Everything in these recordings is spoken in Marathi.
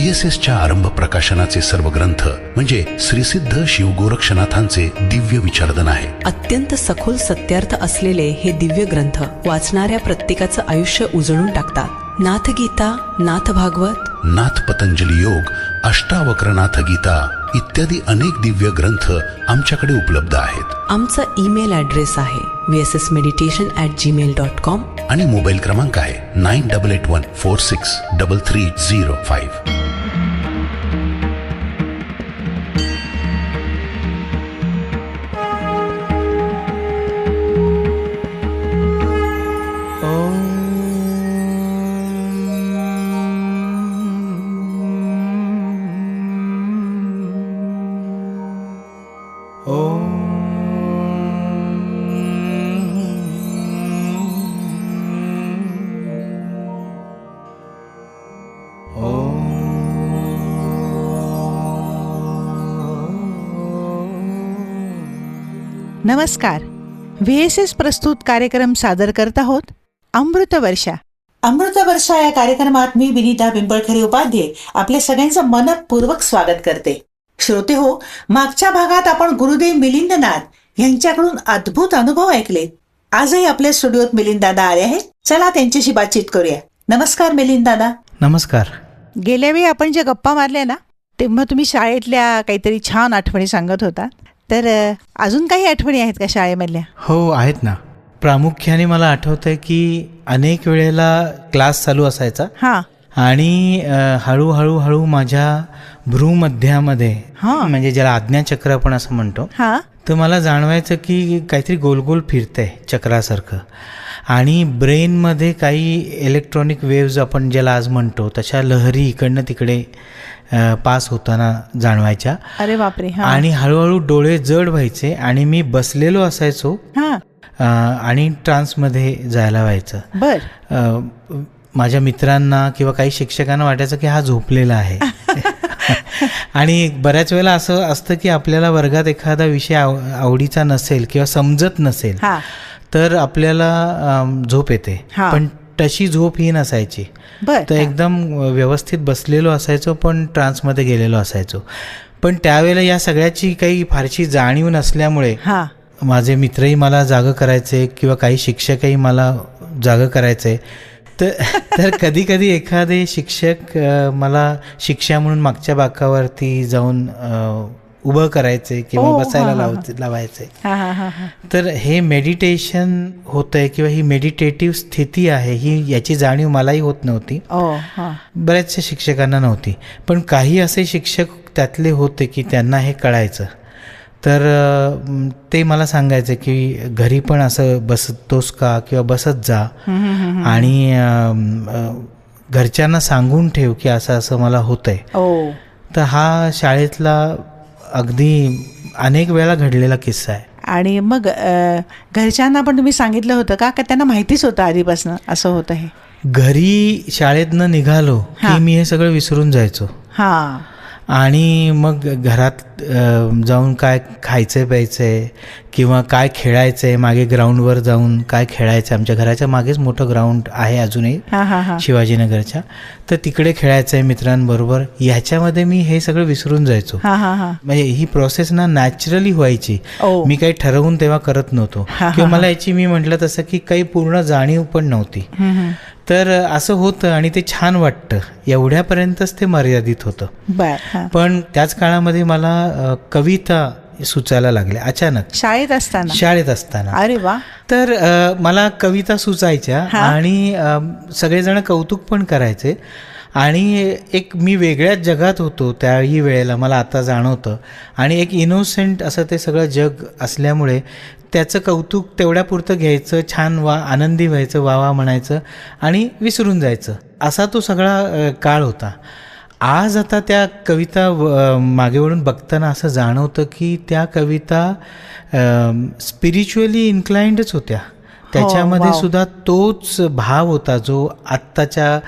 VSSच्या आरंभ प्रकाशनाचे सर्व ग्रंथ म्हणजे श्रीसिद्ध शिवगोरक्षनाथांचे दिव्य विचारधन आहे. अत्यंत सखोल सत्यार्थ असलेले हे दिव्य ग्रंथ वाचणाऱ्या प्रत्येकाचं आयुष्य उजळून टाकतात. नाथ गीता, नाथ भागवत, नाथ पतंजली योग, अष्टावक्रनाथ गीता इत्यादी अनेक दिव्य ग्रंथ आमच्याकडे उपलब्ध आहेत. आमचा ईमेल ॲड्रेस आहे vssmeditation@gmail.com आणि मोबाईल क्रमांक आहे 9881463305. नमस्कार. VSS प्रस्तुत कार्यक्रम सादर करत आहोत अमृतवर्षा. अमृतवर्षा या कार्यक्रमात मी विनीता पिंपळखरे उपाध्ये आपल्या सगळ्यांचं मनपूर्वक स्वागत करते. श्रोते हो, मागच्या भागात आपण गुरुदेव मिलिंदनाथ यांच्याकडून अद्भुत अनुभव ऐकले. आजही आपल्या स्टुडिओत मिलिंददादा आले आहेत. चला त्यांच्याशी बातचीत करूया. नमस्कार मिलिंददादा. नमस्कार. गेल्या वेळी आपण ज्या गप्पा मारल्या ना, तेव्हा तुम्ही शाळेतल्या काहीतरी छान आठवणी सांगत होता. तर अजून काही आठवणी आहेत का शाळेमधल्या? हो, आहेत ना. प्रामुख्याने मला आठवतंय की अनेक वेळेला क्लास चालू असायचा. हां. आणि हळूहळू माझ्या भ्रूमध्यामध्ये, म्हणजे ज्याला आज्ञाचक्र आपण असं म्हणतो, हां, तर मला जाणवायचं की काहीतरी गोल गोल फिरतंय चक्रासारखं. आणि ब्रेनमध्ये काही इलेक्ट्रॉनिक वेव्ज आपण ज्याला आज म्हणतो तशा लहरी इकडनं तिकडे पास होताना जाणवायच्या. अरे बापरे. आणि हळूहळू डोळे जड व्हायचे आणि मी बसलेलो असायचो आणि ट्रान्समध्ये जायला व्हायचं. बर. माझ्या मित्रांना किंवा काही शिक्षकांना वाटायचं की हा झोपलेला आहे. आणि बऱ्याच वेळेला असं असतं की आपल्याला वर्गात एखादा विषय आवडीचा नसेल किंवा समजत नसेल तर आपल्याला झोप येते, पण तशी झोप ही नसायची. तर एकदम व्यवस्थित बसलेलो असायचो पण ट्रान्समध्ये गेलेलो असायचो. पण त्यावेळेला या सगळ्याची काही फारशी जाणीव नसल्यामुळे माझे मित्रही मला जागं करायचे किंवा काही शिक्षकही मला जागं करायचे. तर कधी कधी एखादे शिक्षक मला शिक्षा म्हणून मागच्या बाकावरती जाऊन उभं करायचे किंवा बसायला लावायचे. तर हे मेडिटेशन होतंय किंवा ही मेडिटेटिव्ह स्थिती आहे ही याची जाणीव मलाही होत नव्हती, बऱ्याचशा शिक्षकांना नव्हती. पण काही असे शिक्षक त्यातले होते की त्यांना हे कळायचं. तर ते मला सांगायचे की घरी पण असं बसतोस का किंवा बसत जा आणि घरच्यांना सांगून ठेव की असं असं मला होतंय. तर हा शाळेतला अगदी अनेक वेळा घडलेला किस्सा आहे. आणि मग घरच्यांना पण तुम्ही सांगितलं होतं का त्यांना माहितीच होतं आधीपासून असं होतं हे? घरी शाळेतनं निघालो की मी हे सगळं विसरून जायचो. आणि मग घरात जाऊन काय खायचं प्यायचंय किंवा काय खेळायचंय, मागे ग्राउंडवर जाऊन काय खेळायचं, आमच्या घराच्या मागेच मोठं ग्राउंड आहे अजूनही शिवाजीनगरच्या, तर तिकडे खेळायचंय मित्रांबरोबर, ह्याच्यामध्ये मी हे सगळं विसरून जायचो. म्हणजे ही प्रोसेस ना नॅचरली व्हायची. मी काही ठरवून तेव्हा करत नव्हतो किंवा मला याची, मी म्हटलं तसं की काही पूर्ण जाणीव पण नव्हती. तर असं होतं आणि ते छान वाटतं, एवढ्यापर्यंतच ते मर्यादित होतं. पण त्याच काळामध्ये मला कविता सुचायला लागल्या अचानक शाळेत असताना. अरे वा. तर मला कविता सुचायच्या आणि सगळेजण कौतुक पण करायचे. आणि एक मी वेगळ्याच जगात होतो त्याही वेळेला, मला आता जाणवतं. आणि एक इनोसेंट असं ते सगळं जग असल्यामुळे त्याचं कौतुक तेवढ्यापुरतं घ्यायचं, छान आनंदी व्हायचं, वा म्हणायचं आणि विसरून जायचं, असा तो सगळा काळ होता. आज आता त्या कविता मागे वळून बघताना असं जाणवतं की त्या कविता स्पिरिच्युअली इन्क्लाइंडच होत्या. त्याच्यामध्ये सुद्धा तोच भाव होता जो आत्ताच्या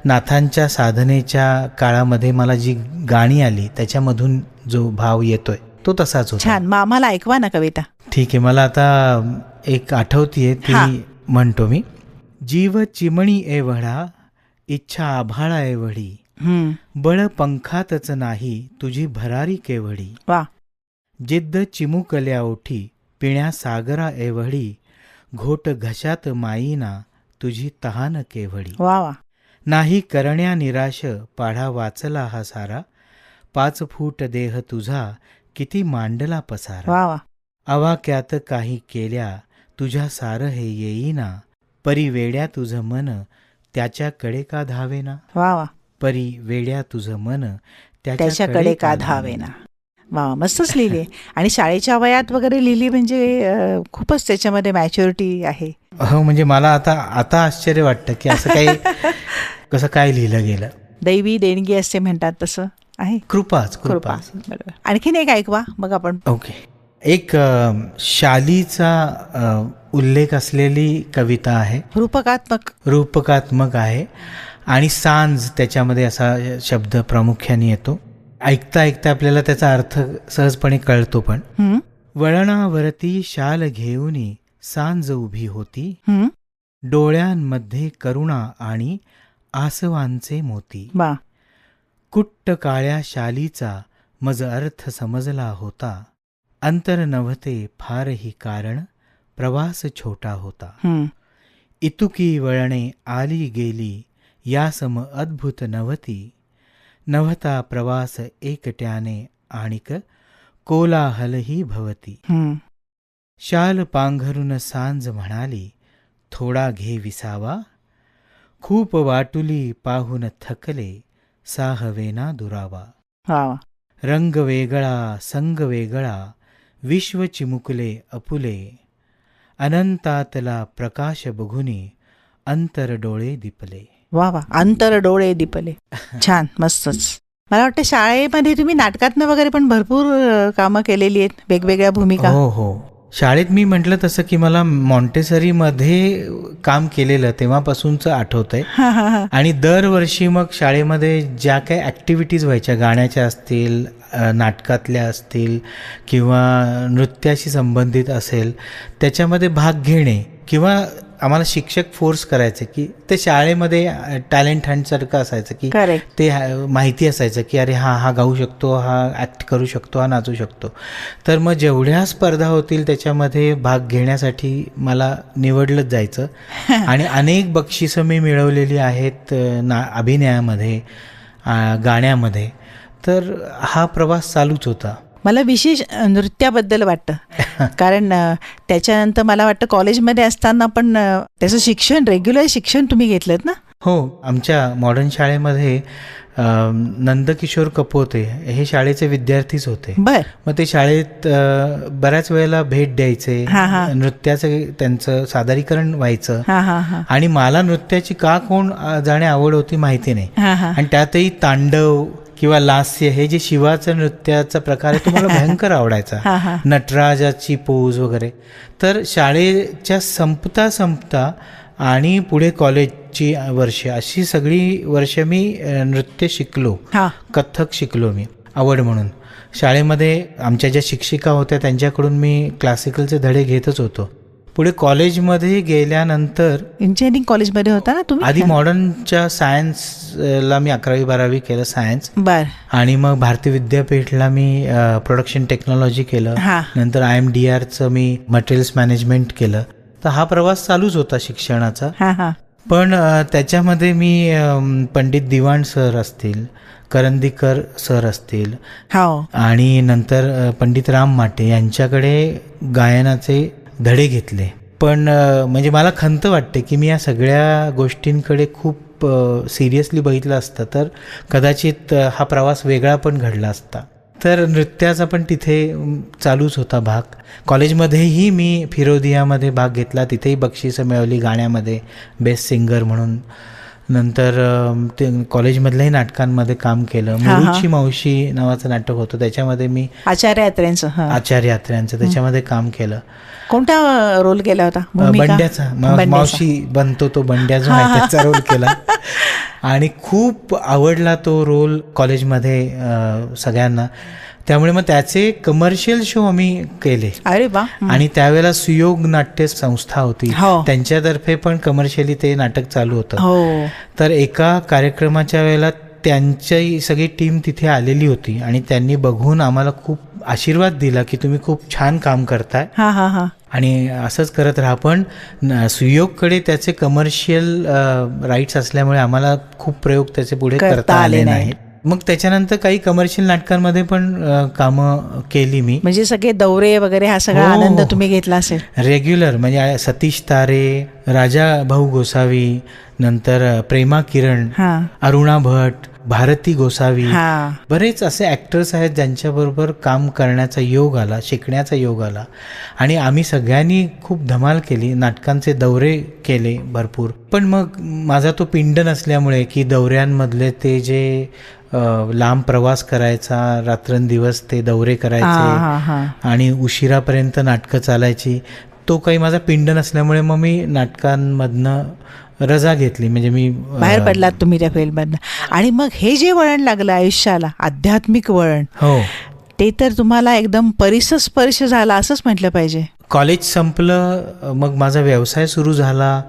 नाथांच्या साधनेच्या काळामध्ये मला जी गाणी आली त्याच्यामधून जो भाव येतोय तो तसाच होता. छान. आम्हाला ऐकवा ना कविता. ठीक आहे, मला आता एक आठवतीये ती म्हणतो मी. जीव चिमणी एवढा, इच्छा आभाळा एवढी, बळ पंखातच नाही तुझी भरारी केवढी, वा जिद्द चिमुकल्या ओठी पिण्या सागरा एवढी, घोट घशात माईना तुझी तहान केवढी. वा वा नाही करण्या निराश पाढा वाचला हा सारा, 5 फूट देह तुझा किती मांडला पसारा. वा वा अवाक्यात काही केल्या तुझ्या सार हे येईना, परी वेड्या तुझं मन त्याच्याकडे का धावेना. वा वा परी वेड्या तुझं मन त्याच्याकडे का धावेना. वा मस्तच लिहिली. आणि शाळेच्या वयात वगैरे लिहिली म्हणजे खूपच त्याच्यामध्ये मॅच्युरिटी आहे. हो, म्हणजे मला आता आश्चर्य वाटतं की असं काही कसं काय लिहिलं गेलं. दैवी देणगी असते म्हणतात तसं आहे. कृपाच कृपा बरोबर. आणखीन एक ऐकवा मग आपण. ओके. एक शालीचा उल्लेख असलेली कविता आहे, रूपकात्मक आहे आणि सांज त्याच्यामध्ये असा शब्द प्रामुख्याने येतो. ऐकता ऐकता आपल्याला त्याचा अर्थ सहजपणे कळतो. पण वळणावरती शाल घेऊनी सांज उभी होती, डोळ्यांमध्ये करुणा आणि आसवांचे मोती. वा कुट्ट काळ्या शालीचा मज अर्थ समजला होता, अंतर नव्हते फारही कारण प्रवास छोटा होता. इतुकी वळणे आली गेली यासम अद्भुत नव्हती, नव्हता प्रवास एकट्याने आणिक कोलाहलही भवती. शाल पांघरून सांज म्हणाली थोडा घे विसावा, खूप वाटुली पाहून थकले साहवेना दुरावा. वा रंग वेगळा संग वेगळा विश्व चिमुकले अपुले, अनंतातला प्रकाश बघुनी अंतर डोळे दिपले. वा वा अंतर डोळे दिपले. छान मस्तच. मला वाटतं शाळेमध्ये तुम्ही नाटकातनं वगैरे पण भरपूर कामं केलेली आहेत, वेगवेगळ्या भूमिका. हो हो. शाळेत मी म्हटलं तसं की मला मॉन्टेसरीमध्ये काम केलेलं तेव्हापासूनचं आठवतंय. आणि दरवर्षी मग शाळेमध्ये ज्या काही ॲक्टिव्हिटीज व्हायच्या, गाण्याच्या असतील, नाटकातल्या असतील किंवा नृत्याशी संबंधित असेल, त्याच्यामध्ये भाग घेणे किंवा आम्हाला शिक्षक फोर्स करायचे की ते शाळेमध्ये टॅलेंट हंटसारखं असायचं की ते माहिती असायचं की अरे हा गाऊ शकतो, हा ॲक्ट करू शकतो, हा नाचू शकतो. तर मग जेवढ्या स्पर्धा होतील त्याच्यामध्ये भाग घेण्यासाठी मला निवडलंच जायचं. आणि अनेक बक्षिसं मी मिळवलेली आहेत अभिनयामध्ये, गाण्यामध्ये. तर हा प्रवास चालूच होता. मला विशेष नृत्याबद्दल वाटतं, कारण त्याच्यानंतर मला वाटतं कॉलेजमध्ये असताना पण त्याचं शिक्षण, रेग्युलर शिक्षण तुम्ही घेतलं ना. हो, आमच्या मॉडर्न शाळेमध्ये नंदकिशोर कपोते हे शाळेचे विद्यार्थीच होते. मग ते शाळेत बऱ्याच वेळेला भेट द्यायचे, नृत्याचं त्यांचं सादरीकरण व्हायचं. आणि मला नृत्याची का कोण जाणे आवड होती माहिती नाही. आणि त्यातही तांडव किंवा लास्य हे जे शिवाचं नृत्याचा प्रकार आहे तो मला भयंकर आवडायचा, नटराजाची पोज वगैरे. तर शाळेच्या संपता आणि पुढे कॉलेजची वर्ष, अशी सगळी वर्ष मी नृत्य शिकलो, कथ्थक शिकलो मी आवड म्हणून. शाळेमध्ये आमच्या ज्या शिक्षिका होत्या त्यांच्याकडून मी क्लासिकलचे धडे घेतच होतो. पुढे कॉलेजमध्ये गेल्यानंतर, इंजिनिअरिंग कॉलेजमध्ये होता ना तुम्ही? आधी मॉडर्नच्या सायन्सला मी 11वी-12वी केलं सायन्स. आणि मग भारतीय विद्यापीठला मी प्रोडक्शन टेक्नॉलॉजी केलं. नंतर IMDRचं मी मटेरियल्स मॅनेजमेंट केलं. तर हा प्रवास चालूच होता शिक्षणाचा. पण त्याच्यामध्ये मी पंडित दिवाण सर असतील, करंदीकर सर असतील आणि नंतर पंडित राम माटे यांच्याकडे गायनाचे धडे घेतले. पण म्हणजे मला खंत वाटते की मी या सगळ्या गोष्टींकडे खूप सिरियसली बघितलं असतं तर कदाचित हा प्रवास वेगळा पण घडला असता. तर नृत्याचा पण तिथे चालूच होता भाग. कॉलेजमध्येही मी फिरोदियामध्ये भाग घेतला, तिथेही बक्षिसं मिळवली गाण्यामध्ये, बेस्ट सिंगर म्हणून. नंतर ते कॉलेजमधल्याही नाटकांमध्ये काम केलं. मुरुची मावशी नावाचं नाटक होतं, त्याच्यामध्ये मी आचार्य यात्र्यांचं त्याच्यामध्ये काम केलं. कोणता रोल केला होता? बंड्याचा, मावशी बनतो तो बंड्या जो आहे त्याचा रोल केला. आणि खूप आवडला तो रोल कॉलेजमध्ये सगळ्यांना. त्यामुळे मग त्याचे कमर्शियल शो आम्ही केले. अरे वा. आणि त्यावेळेला सुयोग नाट्य संस्था होती, त्यांच्यातर्फे पण कमर्शियली ते नाटक चालू होतं. तर एका कार्यक्रमाच्या वेळेला त्यांची सगळी टीम तिथे आलेली होती आणि त्यांनी बघून आम्हाला खूप आशीर्वाद दिला की तुम्ही खूप छान काम करताय हा हा हा आणि असंच करत राहा. पण सुयोगकडे त्याचे कमर्शियल राईट्स असल्यामुळे आम्हाला खूप प्रयोग त्याचे पुढे करता आले नाहीत. मग त्याच्यानंतर काही कमर्शियल नाटकांमध्ये पण कामं केली मी. म्हणजे सगळे दौरे वगैरे हा सगळा हो, आनंद हो. तुम्ही घेतला असेल. रेग्युलर म्हणजे सतीश तारे, राजा भाऊ गोसावी, नंतर प्रेमा किरण, हा अरुणा भट, भारती गोसावी, हा बरेच असे ॲक्टर्स आहेत ज्यांच्याबरोबर काम करण्याचा योग आला, शिकण्याचा योग आला आणि आम्ही सगळ्यांनी खूप धमाल केली. नाटकांचे दौरे केले भरपूर. पण मग माझा तो पिंड नसल्यामुळे की दौऱ्यांमधले ते जे लांब प्रवास करायचा, रात्रंदिवस ते दौरे हा करायचे हा आणि उशिरापर्यंत नाटकं चालायची, तो काही माझा पिंड नसल्यामुळे मग मी नाटकांमधनं रजा घेतली. म्हणजे मी बाहेर पडलात तुम्ही त्या फील्डमधनं. आणि मग हे जे वळण लागलं आयुष्याला, आध्यात्मिक वळण, हो, ते तर तुम्हाला एकदम परिसस्पर्श झाला असंच म्हटलं पाहिजे. कॉलेज संपलं, मग माझा व्यवसाय सुरू झाला.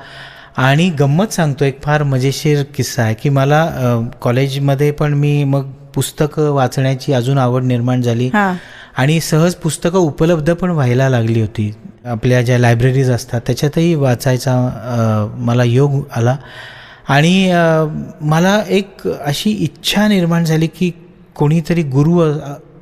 आणि गंमत सांगतो, एक फार मजेशीर किस्सा आहे की मला कॉलेजमध्ये पण मी मग पुस्तकं वाचण्याची अजून आवड निर्माण झाली हा आणि सहज पुस्तकं उपलब्ध पण व्हायला लागली होती. आपल्या ज्या लायब्ररीज असतात त्याच्यातही वाचायचा मला योग आला आणि मला एक अशी इच्छा निर्माण झाली की कोणीतरी गुरु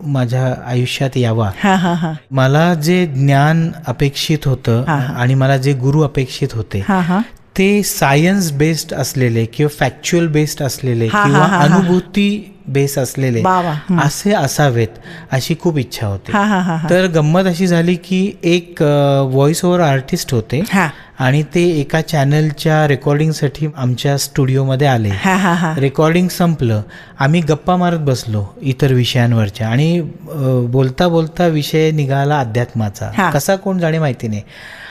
माझ्या आयुष्यात यावा. हा हा हा मला जे ज्ञान अपेक्षित होतं हा, हा. आणि मला जे गुरु अपेक्षित होते हा हा ते सायन्स बेस्ड असलेले किंवा फॅक्च्युअल बेस्ड असलेले हा, किंवा हा, हा, हा. अनुभूती बेस असलेले वा वा. हं. असे असावेत अशी खूप इच्छा होती. हा हा हा हा तर गंमत अशी झाली की एक व्हॉइस ओव्हर आर्टिस्ट होते हा आणि ते एका चॅनलच्या रेकॉर्डिंगसाठी आमच्या स्टुडिओमध्ये आले. हा हा हा रेकॉर्डिंग संपलं, आम्ही गप्पा मारत बसलो इतर विषयांवरच्या आणि बोलता बोलता विषय निघाला अध्यात्माचा. हा. कसा कोण जाणे माहिती नाही.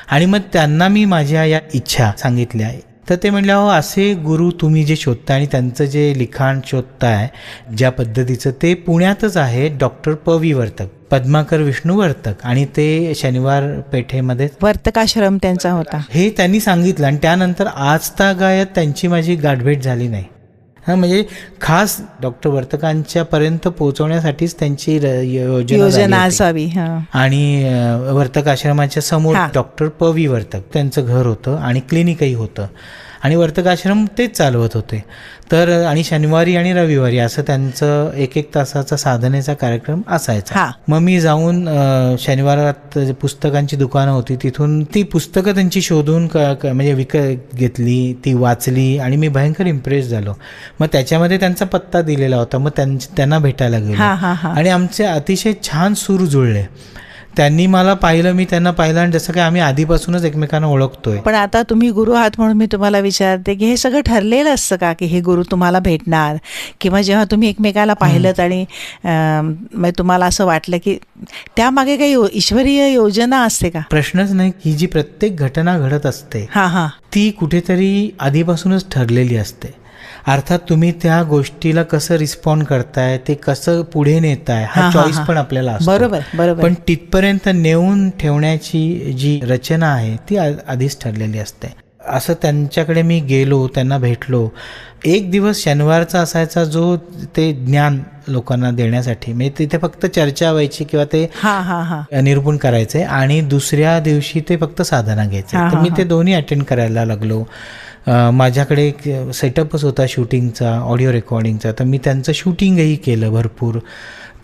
आणि मग त्यांना मी माझ्या या इच्छा सांगितल्या तर ते म्हणले, हो असे गुरु तुम्ही जे शोधताय आणि त्यांचं जे लिखाण शोधताय ज्या पद्धतीचं, ते पुण्यातच आहे. डॉक्टर पवी वर्तक, पद्माकर विष्णू वर्तक, आणि ते शनिवार पेठेमध्ये वर्तकाश्रम त्यांचा होता. हे त्यांनी सांगितलं. आणि त्यानंतर आजतागायत त्यांची माझी गाठभेट झाली नाही. हां, म्हणजे खास डॉक्टर वर्तकांच्या पर्यंत पोहोचवण्यासाठीच त्यांची योजना झाली होती. असावी. हा आणि वर्तक आश्रमाच्या समोर हा. डॉक्टर पवी वर्तक त्यांचं घर होतं आणि क्लिनिकही होतं आणि वर्तक आश्रम तेच चालवत होते. तर आणि शनिवारी आणि रविवारी असं त्यांचं 1-1 तासाचा साधनेचा कार्यक्रम असायचा. हा. मग मी जाऊन शनिवारात पुस्तकांची दुकानं होती तिथून ती पुस्तकं त्यांची शोधून म्हणजे विकत घेतली, ती वाचली आणि मी भयंकर इम्प्रेस झालो. मग त्याच्यामध्ये त्यांचा पत्ता दिलेला होता. मग त्यांना भेटायला हा, गेलो हा, हा. आणि आमचे अतिशय छान सूर जुळले. त्यांनी मला पाहिलं, मी त्यांना पाहिलं आणि जसं काय आम्ही आधीपासूनच एकमेकांना ओळखतोय. पण आता तुम्ही गुरु आहात म्हणून मी तुम्हाला विचारते की हे सगळं ठरलेलं असतं का की हे गुरु तुम्हाला भेटणार, किंवा जेव्हा तुम्ही एकमेकाला पाहिलं आणि मग तुम्हाला असं वाटलं की त्यामागे काही ईश्वरीय योजना असते का? प्रश्नच नाही. ही जी प्रत्येक घटना घडत असते हा हा ती कुठेतरी आधीपासूनच ठरलेली असते. अर्थात तुम्ही त्या गोष्टीला कसं रिस्पॉन्ड करताय, ते कसं पुढे नेताय हा, हा हा, चॉईस हा. पण आपल्याला असतो. बरोबर बरोबर. पण तिथपर्यंत नेऊन ठेवण्याची जी रचना आहे ती आधीच ठरलेली असते. असं त्यांच्याकडे मी गेलो, त्यांना भेटलो. एक दिवस शनिवारचा असायचा जो ते ज्ञान लोकांना देण्यासाठी, म्हणजे तिथे फक्त चर्चा व्हायची किंवा ते हा हा हा निरूपण करायचे आणि दुसऱ्या दिवशी ते फक्त साधना घ्यायचे. हा, तर हा, मी हा. ते दोन्ही अटेंड करायला लागलो. माझ्याकडे एक सेटअपच होता शूटिंगचा, ऑडिओ रेकॉर्डिंगचा. तर मी त्यांचं शूटिंगही केलं भरपूर.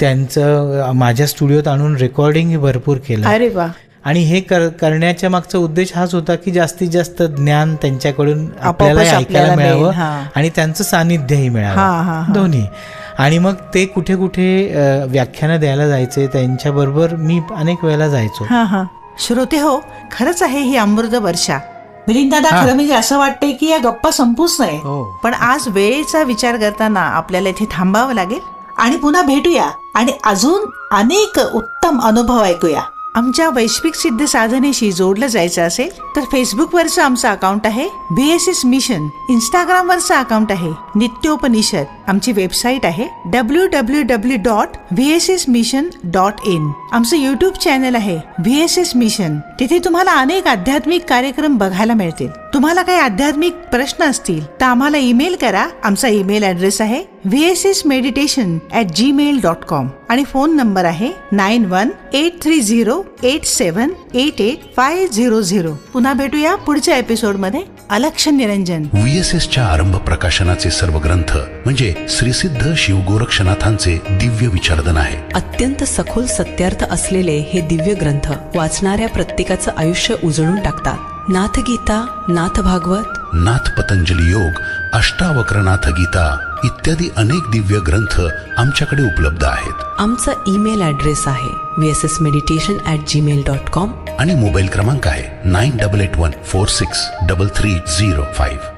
त्यांचं माझ्या स्टुडिओत आणून रेकॉर्डिंगही भरपूर केलं. अरे वा. आणि हे करण्याच्या मागचा उद्देश हाच होता की जास्तीत जास्त ज्ञान त्यांच्याकडून आपल्याला आपल्याला ऐकायला मिळेल. मिळावं हा. आणि त्यांचं सानिध्यही हा, हा, मिळावं, हा. दोन्ही. आणि मग ते कुठे कुठे व्याख्यानं द्यायला जायचे, त्यांच्याबरोबर मी अनेक वेळेला जायचो. हा हा. श्रोते हो, खरंच आहे ही अमृत वर्षा. मिलिंद दादा, हा. खरं म्हणजे असं वाटतंय की या गप्पा संपूच नये. हो. पण आज वेळेचा विचार करताना आपल्याला इथे थांबावं लागेल आणि पुन्हा भेटूया आणि अजून अनेक उत्तम अनुभव ऐकूया. आमच्या वैश्विक सिद्ध साधनेशी जोडलं जायचं असेल तर फेसबुकवरचं आमचं अकाउंट आहे VSS मिशन, इंस्टाग्रामवरचं अकाउंट आहे नित्योपनिषद, आमची वेबसाईट आहे www.vssmission.in, आमचं युट्यूब चॅनल आहे VSS मिशन. तिथे तुम्हाला अनेक आध्यात्मिक कार्यक्रम बघायला मिळतील. तुम्हाला काही आध्यात्मिक प्रश्न असतील तर आम्हाला ईमेल करा. आमचा ईमेल ॲड्रेस आहे vssmeditation@gmail.com आणि फोन नंबर आहे 918308788500. पुन्हा भेटूया पुढच्या एपिसोड मध्ये. अलक्ष निरंजन. VSSच्या आरंभ प्रकाशनाचे सर्व ग्रंथ म्हणजे श्रीसिद्ध शिवगोरक्षनाथांचे दिव्य विचारधन आहे. अत्यंत सखोल सत्यार्थ असलेले हे दिव्य ग्रंथ वाचणाऱ्या प्रत्येकाचं आयुष्य उजळून टाकतात. नाथ गीता, नाथ भागवत, नाथ पतंजली योग, अष्टावक्रनाथ गीता इत्यादी अनेक दिव्य ग्रंथ आमच्याकडे उपलब्ध आहेत. आमचा ईमेल ॲड्रेस आहे vssmeditation@gmail.com आणि मोबाईल क्रमांक आहे 9881463305.